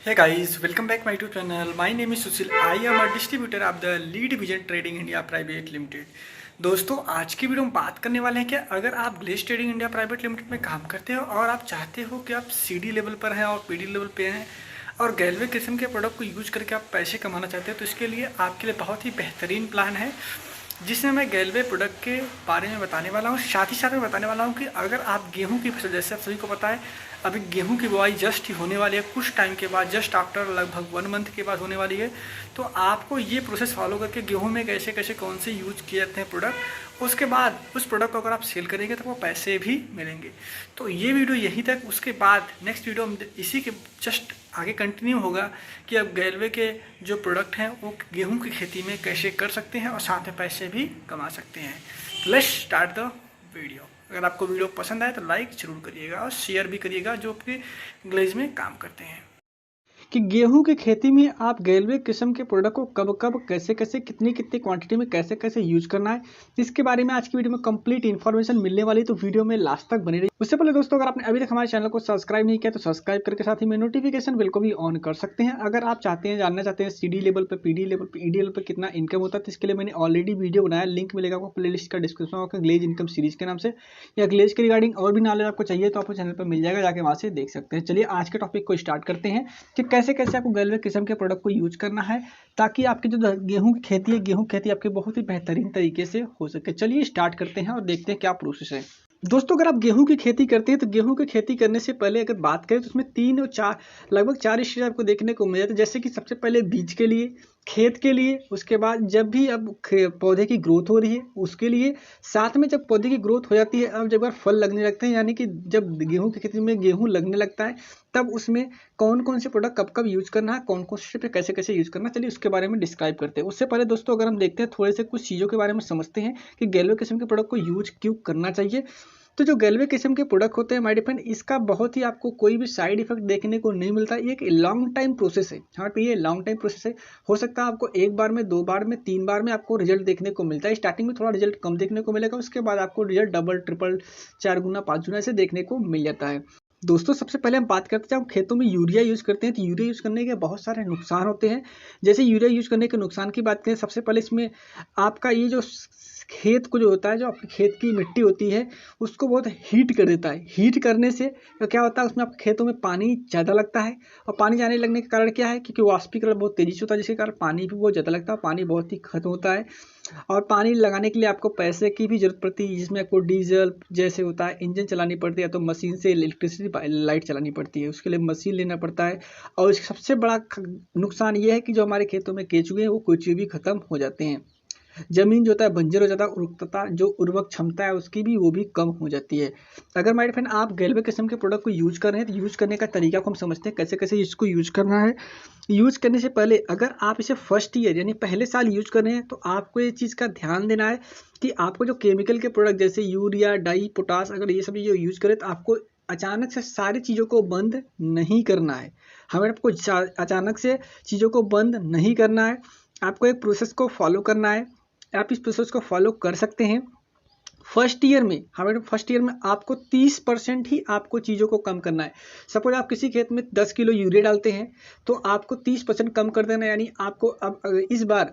Hey guys, welcome back my YouTube channel. My name is Sushil. I am a distributor of the Lead Vision Trading India Private Limited. दोस्तों आज की video में बात करने वाले हैं कि अगर आप Glaze Trading India Private Limited में काम करते हो और आप चाहते हो कि आप सीडी लेवल पर हैं और पीडी लेवल पे हैं और गैल्वे किस्म के प्रोडक्ट को यूज करके आप पैसे कमाना चाहते हो, तो इसके लिए आपके लिए बहुत ही बेहतरीन प्लान है जिसमें मैं गैल्वे प्रोडक्ट के बारे में बताने वाला हूँ। साथ ही साथ में बताने वाला हूँ कि अगर आप गेहूं की फसल, जैसे आप सभी को पता है अभी गेहूं की बुआई जस्ट ही होने वाली है, कुछ टाइम के बाद, जस्ट आफ्टर लगभग 1 मंथ के बाद होने वाली है, तो आपको ये प्रोसेस फॉलो करके गेहूं में कैसे कैसे कौन से यूज किए जाते हैं प्रोडक्ट, उसके बाद उस प्रोडक्ट को अगर आप सेल करेंगे तो वो पैसे भी मिलेंगे। तो ये वीडियो यहीं तक, उसके बाद नेक्स्ट वीडियो इसी के जस्ट आगे कंटिन्यू होगा कि अब गैल्वे के जो प्रोडक्ट हैं वो गेहूं की खेती में कैसे कर सकते हैं और साथ में पैसे भी कमा सकते हैं। Let's start the video. अगर आपको वीडियो पसंद आए तो लाइक जरूर करिएगा और शेयर भी करिएगा जो कि ग्लेज में काम करते हैं। कि गेहूं की खेती में आप गैल्वे किस्म के प्रोडक्ट को कब कब कैसे कैसे कितनी कितनी क्वांटिटी में कैसे कैसे यूज करना है, इसके बारे में आज की वीडियो में कंप्लीट इन्फॉर्मेशन मिलने वाली है, तो वीडियो में लास्ट तक बने रहिए। उससे पहले दोस्तों, अगर आपने अभी तक हमारे चैनल को सब्सक्राइब नहीं किया तो सब्सक्राइब करके साथ ही में नोटिफिकेशन बिल को भी ऑन कर सकते हैं। अगर आप जानना चाहते हैं सीडी लेवल पर, पीडी लेवल पर, ईडी लेवल पर कितना इनकम होता है, तो इसके लिए मैंने ऑलरेडी वीडियो बनाया, लिंक मिलेगा आपको प्लेलिस्ट का डिस्क्रिप्शन में, ग्लेज इनकम सीरीज के नाम से, या ग्लेज के रिगार्डिंग और भी नॉलेज आपको चाहिए तो आपको चैनल पर मिल जाएगा, जाके वहां से देख सकते हैं। चलिए आज के टॉपिक को स्टार्ट करते हैं कि कैसे कैसे आपको गैल्वे किस्म के प्रोडक्ट को यूज करना है ताकि आपकी जो गेहूं की खेती है, गेहूं खेती आपकी बहुत ही बेहतरीन तरीके से हो सके। चलिए स्टार्ट करते हैं और देखते हैं क्या प्रोसेस है। दोस्तों अगर आप गेहूं की खेती करते हैं तो गेहूं की खेती करने से पहले अगर बात करें तो उसमें 3 और 4 लगभग 4 स्टेज आपको देखने को मिल जाते हैं। जैसे कि सबसे पहले बीज के लिए, खेत के लिए, उसके बाद जब भी अब पौधे की ग्रोथ हो रही है उसके लिए, साथ में जब पौधे की ग्रोथ हो जाती है, अब जब फल लगने लगते हैं, यानी कि जब गेहूं की खेती में गेहूं लगने लगता है, तब उसमें कौन कौन से प्रोडक्ट कब कब यूज करना है, कौन कौन से पे कैसे कैसे यूज करना है, चलिए उसके बारे में डिस्क्राइब करते हैं। उससे पहले दोस्तों अगर हम देखते हैं थोड़े से कुछ चीज़ों के बारे में समझते हैं कि गैल्वे किस्म के प्रोडक्ट को यूज क्यों करना चाहिए। तो जो गैल्वे किस्म के प्रोडक्ट होते हैं माय डियर फ्रेंड, इसका बहुत ही आपको कोई भी साइड इफेक्ट देखने को नहीं मिलता। ये एक लॉन्ग टाइम प्रोसेस है। हाँ पे ये लॉन्ग टाइम प्रोसेस है। हो सकता है आपको 1 बार में, 2 बार में, 3 बार में आपको रिजल्ट देखने को मिलता है। स्टार्टिंग में थोड़ा रिजल्ट कम देखने को मिलेगा, उसके बाद आपको रिजल्ट डबल, ट्रिपल, 4 गुना, 5 गुना ऐसे देखने को मिल जाता है। दोस्तों सबसे पहले हम बात करते हैं, हम खेतों में यूरिया यूज करते हैं तो यूरिया यूज करने के बहुत सारे नुकसान होते हैं। जैसे यूरिया यूज करने के नुकसान की बात करें, सबसे पहले इसमें आपका ये जो खेत को जो होता है, जो आपके खेत की मिट्टी होती है उसको बहुत हीट कर देता है। हीट करने से तो क्या होता है, उसमें आपके खेतों में पानी ज़्यादा लगता है, और पानी जाने लगने के कारण क्या है, क्योंकि वाष्पीकरण बहुत तेजी से होता है जिसके कारण पानी भी बहुत ज़्यादा लगता है, पानी बहुत ही खत्म होता है। और पानी लगाने के लिए आपको पैसे की भी जरूरत पड़ती है, जिसमें आपको डीजल जैसे होता है इंजन चलानी पड़ती है, तो मशीन से इलेक्ट्रिसिटी लाइट चलानी पड़ती है, उसके लिए मशीन लेना पड़ता है। और इसका सबसे बड़ा नुकसान ये है कि जो हमारे खेतों में केंचुए हैं वो केंचुए भी खत्म हो जाते हैं। जमीन जो होता है बंजर हो जाता है, उर्वरकता जो उर्वरक क्षमता है उसकी भी वो भी कम हो जाती है। अगर माय फ्रेंड आप गैल्वे किस्म के प्रोडक्ट को यूज कर रहे हैं तो यूज करने का तरीका को हम समझते हैं, कैसे कैसे इसको यूज करना है। यूज करने से पहले अगर आप इसे फर्स्ट ईयर यानी पहले साल यूज कर रहे हैं तो आपको ये चीज़ का ध्यान देना है कि आपको जो केमिकल के प्रोडक्ट जैसे यूरिया, डाई, पोटास, अगर ये सब जो यूज करें तो आपको अचानक से सारी चीज़ों को बंद नहीं करना है। हमें आपको अचानक से चीज़ों को बंद नहीं करना है, आपको एक प्रोसेस को फॉलो करना है। आप इस प्रोसेस को फॉलो कर सकते हैं। फर्स्ट ईयर में आपको 30% ही आपको चीज़ों को कम करना है। सपोज आप किसी खेत में 10 किलो यूरिया डालते हैं तो आपको 30% कम कर देना है, यानी आपको अब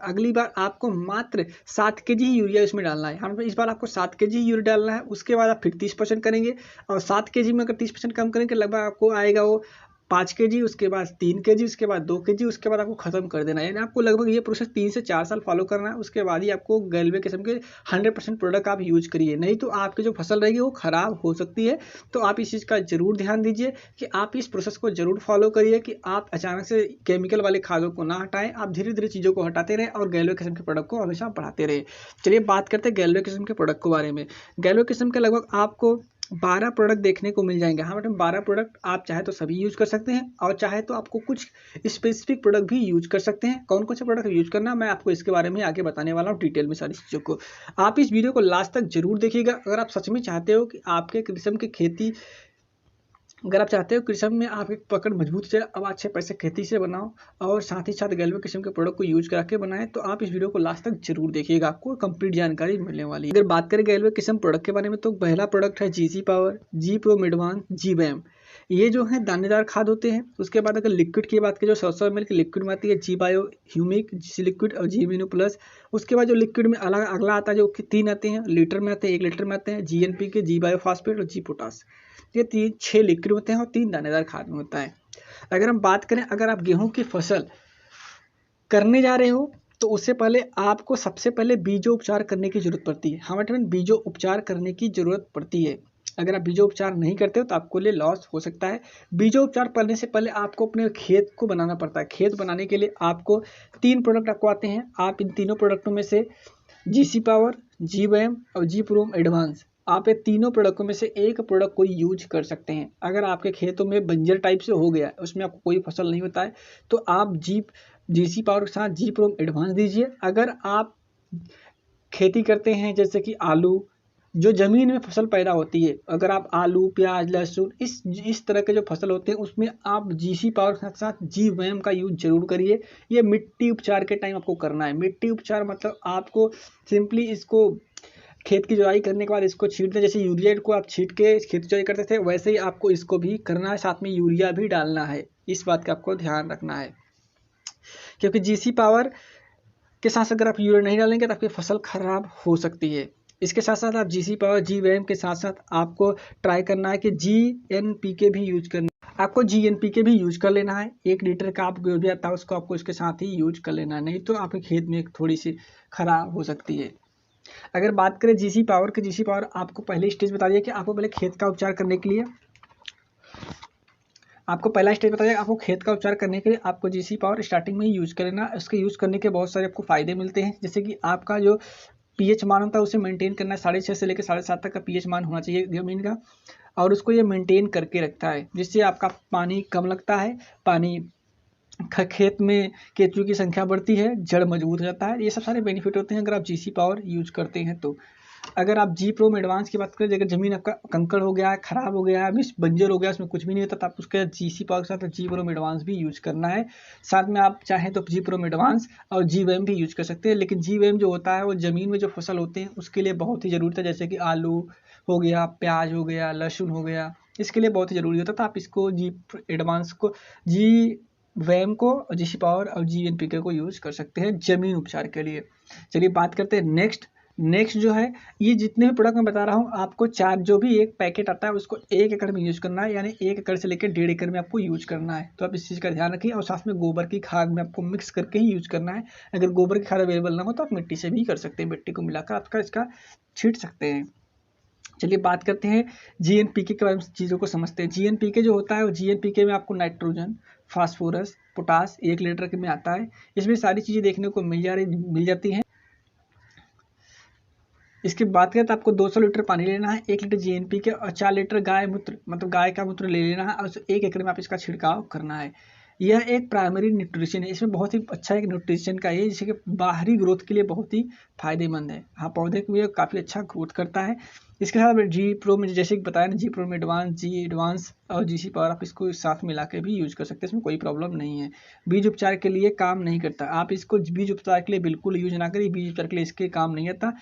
अगली बार आपको मात्र 7 kg ही यूरिया इसमें डालना है। हम इस बार आपको 7 kg यूरिया डालना है, उसके बाद आप फिर 30% करेंगे, और 7 kg में अगर 30% कम करेंगे लगभग आपको आएगा वो 5 kg, उसके बाद 3 kg, उसके बाद 2 kg, उसके बाद आपको खत्म कर देना है। यानी आपको लगभग ये प्रोसेस 3 से 4 साल फॉलो करना है, उसके बाद ही आपको गैल्वे किस्म के 100% प्रोडक्ट आप यूज करिए, नहीं तो आपकी जो फसल रहेगी वो खराब हो सकती है। तो आप इस चीज़ का जरूर ध्यान दीजिए कि आप इस प्रोसेस को जरूर फॉलो करिए कि आप अचानक से केमिकल वाले खादों को ना हटाएं, आप धीरे धीरे चीज़ों को हटाते रहें और गैल्वे किस्म के प्रोडक्ट को हमेशा बढ़ाते रहें। चलिए बात करते हैं गैल्वे किस्म के प्रोडक्ट के बारे में। गैल्वे किस्म के लगभग आपको 12 प्रोडक्ट देखने को मिल जाएंगे। हाँ मैडम 12 प्रोडक्ट आप चाहे तो सभी यूज कर सकते हैं, और चाहे तो आपको कुछ स्पेसिफिक प्रोडक्ट भी यूज कर सकते हैं। कौन कौन से प्रोडक्ट यूज करना मैं आपको इसके बारे में आगे बताने वाला हूँ डिटेल में सारी चीज़ों को। आप इस वीडियो को लास्ट तक जरूर देखिएगा। अगर आप सच में चाहते हो कि आपके किस्म की खेती, अगर आप चाहते हो किस्म में आपकी पकड़ मजबूत हो जाए, अब अच्छे पैसे खेती से बनाओ और साथ ही साथ गैल्वे किस्म के प्रोडक्ट को यूज करके बनाएं, तो आप इस वीडियो को लास्ट तक जरूर देखिएगा, आपको कंप्लीट जानकारी मिलने वाली है। अगर बात करें गैल्वे किस्म प्रोडक्ट के बारे में तो पहला प्रोडक्ट है जीसी पावर, जी प्रो मिडवान, जी वैम। ये जो है दानेदार खाद होते हैं। उसके बाद अगर लिक्विड की बात करें, जो 100 ml की लिक्विड में आती है जी बायो ह्यूमिक, जी लिक्विड और जी इम्यूनो प्लस। उसके बाद जो लिक्विड में अगला आता है जो कि 3 आते हैं, लीटर में आते हैं, 1 लीटर में आते हैं, जी NPK, जी बायो फास्फेट और जी पोटास। ये 6 लिक्विड होते हैं और 3 दानेदार खाद में होता है। अगर हम बात करें, अगर आप गेहूँ की फसल करने जा रहे हो तो उससे पहले आपको सबसे पहले बीजो उपचार करने की जरूरत पड़ती है। हमारे में बीजो उपचार करने की जरूरत पड़ती है। अगर आप बीजो उपचार नहीं करते हो तो आपको लिए लॉस हो सकता है। बीजो उपचार करने से पहले आपको अपने खेत को बनाना पड़ता है। खेत बनाने के लिए आपको 3 प्रोडक्ट आपको आते हैं। आप इन तीनों प्रोडक्टों में से GC पावर, जी वैम और जी प्रोम एडवांस, आप ये तीनों प्रोडक्टों में से एक प्रोडक्ट को यूज कर सकते हैं। अगर आपके खेतों में बंजर टाइप से हो गया, उसमें आपको कोई फसल नहीं होता है, तो आप GC पावर के साथ जी प्रोम एडवांस दीजिए। अगर आप खेती करते हैं जैसे कि आलू, जो ज़मीन में फसल पैदा होती है, अगर आप आलू, प्याज, लहसुन इस तरह के जो फसल होते हैं उसमें आप GC पावर के साथ जी वैम का यूज जरूर करिए। ये मिट्टी उपचार के टाइम आपको करना है। मिट्टी उपचार मतलब आपको सिंपली इसको खेत की जुताई करने के बाद इसको छीट दें। जैसे यूरिया को आप छीट के खेत की जुताई करते थे, वैसे ही आपको इसको भी करना है, साथ में यूरिया भी डालना है। इस बात का आपको ध्यान रखना है, क्योंकि GC पावर के साथ अगर आप यूरिया नहीं डालेंगे तो आपकी फसल खराब हो सकती है। इसके साथ साथ आप GC पावर, जी वैम के साथ साथ आपको ट्राई करना है कि GNPK भी यूज करना है। आपको GNPK भी यूज कर लेना है। 1 लीटर का आप जो भी आता है उसको आपको इसके साथ ही यूज कर लेना है, नहीं तो आपके खेत में थोड़ी सी खराब हो सकती है। अगर बात करें GC पावर की, GC पावर आपको पहले स्टेज बता दिया कि आपको पहले खेत का उपचार करने के लिए, आपको पहला स्टेज बता दिया, आपको खेत का उपचार करने के लिए आपको GC पावर स्टार्टिंग में ही यूज कर लेना। इसके यूज करने के बहुत सारे आपको फायदे मिलते हैं, जैसे कि आपका जो pH मान होता है उसे मेंटेन करना है। 6.5 से लेकर 7.5 तक का pH मान होना चाहिए जमीन का, और उसको ये मेंटेन करके रखता है, जिससे आपका पानी कम लगता है, पानी खेत में केंचुए की संख्या बढ़ती है, जड़ मजबूत हो जाता है। ये सब सारे बेनिफिट होते हैं अगर आप GC पावर यूज करते हैं तो। अगर आप जी प्रोम एडवांस की बात करें, अगर जमीन आपका कंकड़ हो गया है, खराब हो गया है, मिस बंजर हो गया, उसमें कुछ भी नहीं होता, तो आप उसके GC पावर के साथ जी प्रोम एडवांस भी यूज करना है। साथ में आप चाहें तो जी प्रोम एडवांस और जी वैम भी यूज कर सकते हैं। लेकिन जी वैम जो होता है वो जमीन में जो फसल होते हैं उसके लिए बहुत ही जरूरत है, जैसे कि आलू हो गया, प्याज हो गया, लहसुन हो गया, इसके लिए बहुत ही जरूरी होता है। तो आप इसको जी एडवांस को, जी वैम को, GC पावर और GNPK को यूज कर सकते हैं जमीन उपचार के लिए। चलिए बात करते हैं नेक्स्ट जो है, ये जितने भी प्रोडक्ट मैं बता रहा हूँ आपको, 4 जो भी एक पैकेट आता है उसको 1 एकड़ में यूज करना है, यानी 1 एकड़ से लेकर 1.5 एकड़ में आपको यूज करना है। तो आप इस चीज़ का ध्यान रखिए, और साथ में गोबर की खाद में आपको मिक्स करके ही यूज करना है। अगर गोबर की खाद अवेलेबल ना हो तो आप मिट्टी से भी कर सकते हैं, मिट्टी को मिलाकर आपका इसका छीट सकते हैं। चलिए बात करते हैं GNPK के बारे में, चीज़ों को समझते हैं। GNPK जो होता है वो GNPK में आपको नाइट्रोजन, फास्फोरस, पोटास 1 लीटर के में आता है। इसमें सारी चीज़ें देखने को मिल जाती हैं। इसकी बात करें तो आपको 200 लीटर पानी लेना है, 1 लीटर GNPK और 4 लीटर गाय मूत्र, मतलब गाय का मूत्र ले लेना है, और 1 एकड़ में आप इसका छिड़काव करना है। यह एक प्राइमरी न्यूट्रिशन है, इसमें बहुत ही अच्छा एक न्यूट्रिशन का है, जिससे कि बाहरी ग्रोथ के लिए बहुत ही फायदेमंद है। हाँ, पौधे के लिए काफ़ी अच्छा ग्रोथ करता है। इसके साथ जी प्रो में जैसे कि बताया ना, जी प्रो में एडवांस, जी एडवांस और GC पावर आप इसको साथ मिला के भी यूज कर सकते हैं, इसमें कोई प्रॉब्लम नहीं है। बीज उपचार के लिए काम नहीं करता, आप इसको बीज उपचार के लिए बिल्कुल यूज ना करिए, बीज उपचार के लिए इसके काम नहीं आता।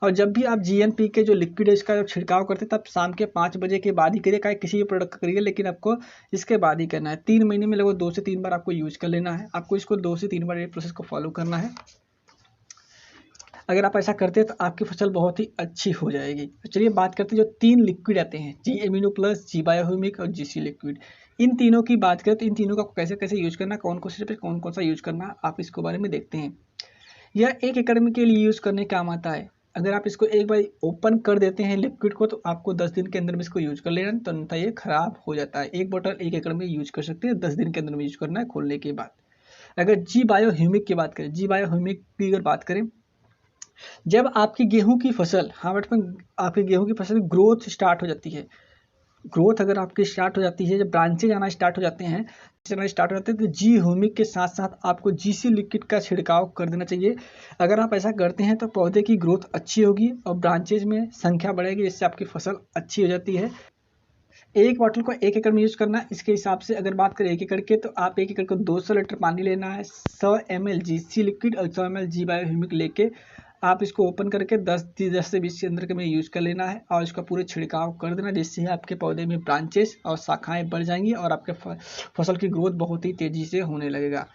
और जब भी आप GNPK जो लिक्विड है इसका जब छिड़काव करते हैं तब शाम के 5 बजे के बाद ही करिए, किसी भी प्रोडक्ट का करिए, लेकिन आपको इसके बाद ही करना है। 3 महीने में लगभग 2 से 3 बार आपको यूज कर लेना है। आपको इसको 2 से 3 बार ये प्रोसेस को फॉलो करना है। अगर आप ऐसा करते हैं तो आपकी फसल बहुत ही अच्छी हो जाएगी। तो चलिए बात करते हैं जो 3 लिक्विड आते हैं, जी एमिनो प्लस, जी बायोह्यूमिक और GC लिक्विड। इन तीनों की बात करें तो इन तीनों का कैसे कैसे यूज करना, कौन कौन सा यूज करना, आप इसके बारे में देखते हैं। यह 1 एकड़ के लिए यूज करने काम आता है। अगर आप इसको एक बार ओपन कर देते हैं लिक्विड को, तो आपको 10 दिन के अंदर में इसको यूज कर लेना, तो अन्यथा ये खराब हो जाता है। 1 बोतल 1 एकड़ में यूज कर सकते हैं, 10 दिन के अंदर में यूज करना है खोलने के बाद। अगर जी बायोह्यूमिक की बात करें, जी बायोह्यूमिक की अगर बात करें, जब आपकी गेहूं की फसल, हाँ बट आपकी गेहूं की फसल ग्रोथ स्टार्ट हो जाती है, ग्रोथ अगर आपकी स्टार्ट हो जाती है, जब ब्रांचेज आना स्टार्ट हो जाते हैं, तो जी ह्यूमिक के साथ साथ आपको GC लिक्विड का छिड़काव कर देना चाहिए। अगर आप ऐसा करते हैं तो पौधे की ग्रोथ अच्छी होगी और ब्रांचेज में संख्या बढ़ेगी, जिससे आपकी फसल अच्छी हो जाती है। 1 बॉटल को 1 एकड़ में यूज करना है। इसके हिसाब से अगर बात करें 1 एकड़ के, तो आप 1 एकड़ को 200 लीटर पानी लेना है, 100 ml GC लिक्विड और 100 ml जी बायोह्यूमिक लेके आप इसको ओपन करके 10 से 20 के अंदर के में यूज़ कर लेना है और इसका पूरे छिड़काव कर देना, जिससे आपके पौधे में ब्रांचेस और शाखाएं बढ़ जाएंगी और आपके फसल की ग्रोथ बहुत ही तेज़ी से होने लगेगा।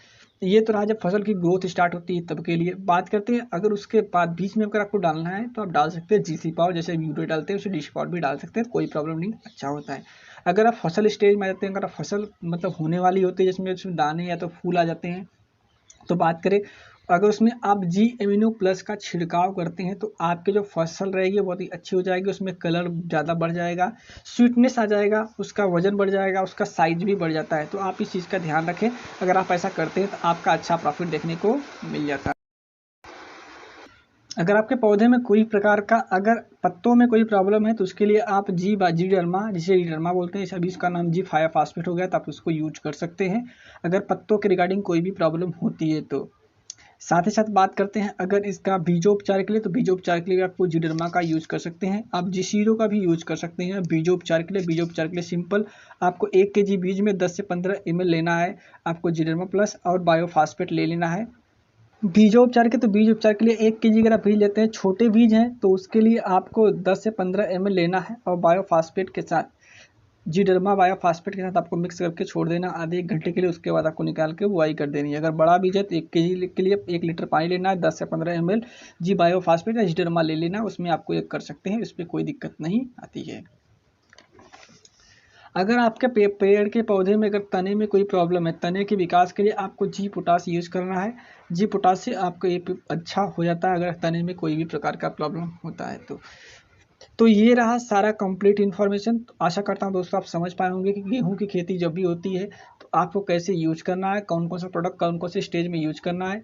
ये तो रहा जब फसल की ग्रोथ स्टार्ट होती है तब के लिए। बात करते हैं अगर उसके बाद बीच में अगर आपको डालना है तो आप डाल सकते हैं जीसी पावर, जैसे यूरिया डालते हैं उसे डीसी पावर भी डाल सकते हैं, कोई प्रॉब्लम नहीं, अच्छा होता है। अगर आप फसल स्टेज में आ जाते हैं, अगर आप फसल मतलब होने वाली होती है जिसमें उसमें दाने या तो फूल आ जाते हैं, तो बात करें अगर उसमें आप जी एमिनो प्लस का छिड़काव करते हैं तो आपकी जो फसल रहेगी बहुत ही अच्छी हो जाएगी, उसमें कलर ज़्यादा बढ़ जाएगा, स्वीटनेस आ जाएगा, उसका वजन बढ़ जाएगा, उसका साइज भी बढ़ जाता है। तो आप इस चीज़ का ध्यान रखें, अगर आप ऐसा करते हैं तो आपका अच्छा प्रॉफिट देखने को मिल जाता है। अगर आपके पौधे में कोई प्रकार का अगर पत्तों में कोई प्रॉब्लम है तो उसके लिए आप जी डर्मा, जिसे डर्मा बोलते हैं, अभी इसका नाम जी फाया फास्फेट हो गया, तो आप उसको यूज कर सकते हैं अगर पत्तों के रिगार्डिंग कोई भी प्रॉब्लम होती है तो। साथ ही साथ बात करते हैं अगर इसका बीजोपचार के लिए, तो बीजोपचार के लिए आपको जीडर्मा का यूज कर सकते हैं, आप जीसीरो का भी यूज कर सकते हैं बीजोपचार के लिए। बीजोपचार के लिए सिंपल आपको 1 kg बीज में 10 से 15 ml लेना है, आपको जीडर्मा प्लस और बायोफास्फेट ले लेना है। बीजोपचार के, तो बीज उपचार के लिए 1 kg अगर आप बीज लेते हैं, छोटे बीज हैं तो उसके लिए आपको 10 से 15 ml लेना है और बायोफास्फेट के साथ, जीडर्मा बायोफास्फेट के साथ आपको मिक्स करके छोड़ देना आधे 1 घंटे के लिए, उसके बाद आपको निकाल के बुआई कर देनी है। अगर बड़ा बीज है तो 1 kg के लिए 1 लीटर पानी लेना है, 10 से 15 ml जी बायोफास्फेट या जीडर्मा ले लेना, उसमें आपको ये कर सकते हैं, इसमें कोई दिक्कत नहीं आती है। अगर आपके पेड़ के पौधे में अगर तने में कोई प्रॉब्लम है, तने के विकास के लिए आपको जी पोटास यूज़ करना है। जी पोटास से आपका ये अच्छा हो जाता है अगर तने में कोई भी प्रकार का प्रॉब्लम होता है तो ये रहा सारा कंप्लीट इन्फॉर्मेशन। तो आशा करता हूँ दोस्तों आप समझ पाए होंगे कि गेहूं की खेती जब भी होती है तो आपको कैसे यूज करना है, कौन कौन सा प्रोडक्ट कौन कौन से स्टेज में यूज करना है।